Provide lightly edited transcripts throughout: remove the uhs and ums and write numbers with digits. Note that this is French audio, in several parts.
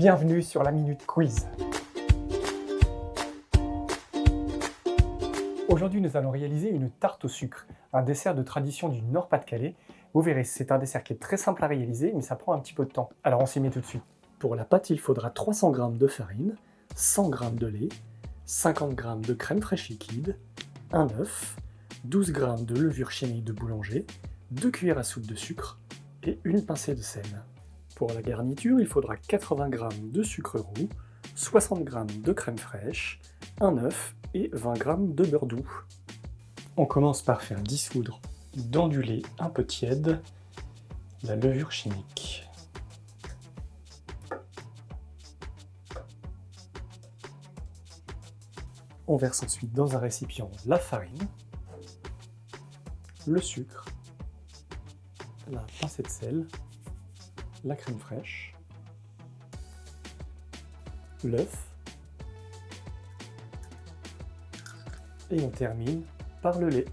Bienvenue sur la Minute Quiz. Aujourd'hui, nous allons réaliser une tarte au sucre, un dessert de tradition du Nord-Pas-de-Calais. Vous verrez, c'est un dessert qui est très simple à réaliser, mais ça prend un petit peu de temps. Alors on s'y met tout de suite. Pour la pâte, il faudra 300 g de farine, 100 g de lait, 50 g de crème fraîche liquide, un œuf, 12 g de levure chimique de boulanger, 2 cuillères à soupe de sucre et une pincée de sel. Pour la garniture, il faudra 80 g de sucre roux, 60 g de crème fraîche, un œuf et 20 g de beurre doux. On commence par faire dissoudre dans du lait un peu tiède la levure chimique. On verse ensuite dans un récipient la farine, le sucre, la pincée de sel, la crème fraîche, l'œuf, et on termine par le lait.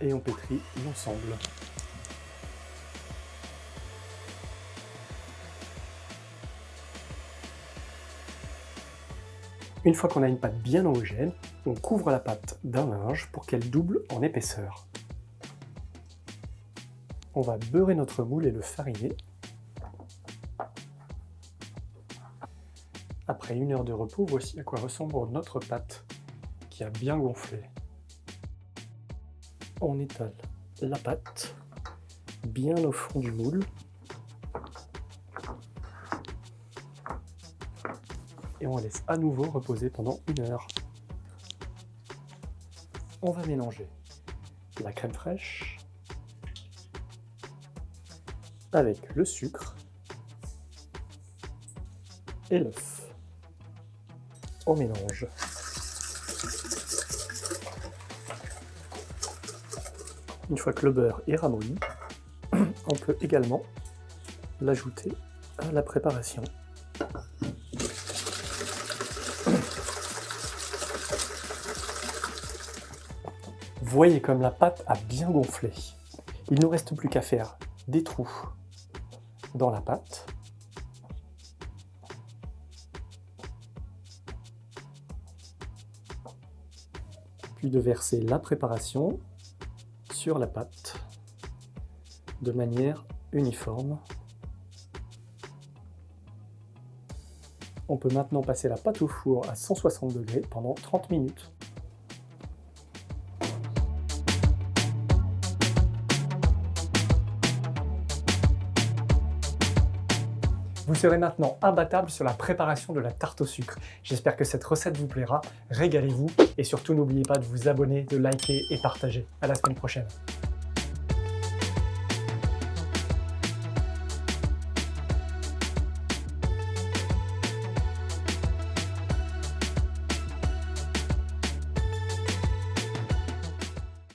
Et on pétrit l'ensemble. Une fois qu'on a une pâte bien homogène, on couvre la pâte d'un linge pour qu'elle double en épaisseur. On va beurrer notre moule et le fariner. Après 1 heure de repos, voici à quoi ressemble notre pâte qui a bien gonflé. On étale la pâte bien au fond du moule et on laisse à nouveau reposer pendant 1 heure. On va mélanger la crème fraîche avec le sucre et l'œuf. On mélange. Une fois que le beurre est ramolli, on peut également l'ajouter à la préparation. Voyez comme la pâte a bien gonflé. Il ne nous reste plus qu'à faire des trous dans la pâte. Puis de verser la préparation sur la pâte de manière uniforme. On peut maintenant passer la pâte au four à 160 degrés pendant 30 minutes. Vous serez maintenant imbattable sur la préparation de la tarte au sucre. J'espère que cette recette vous plaira. Régalez-vous et surtout n'oubliez pas de vous abonner, de liker et partager. À la semaine prochaine.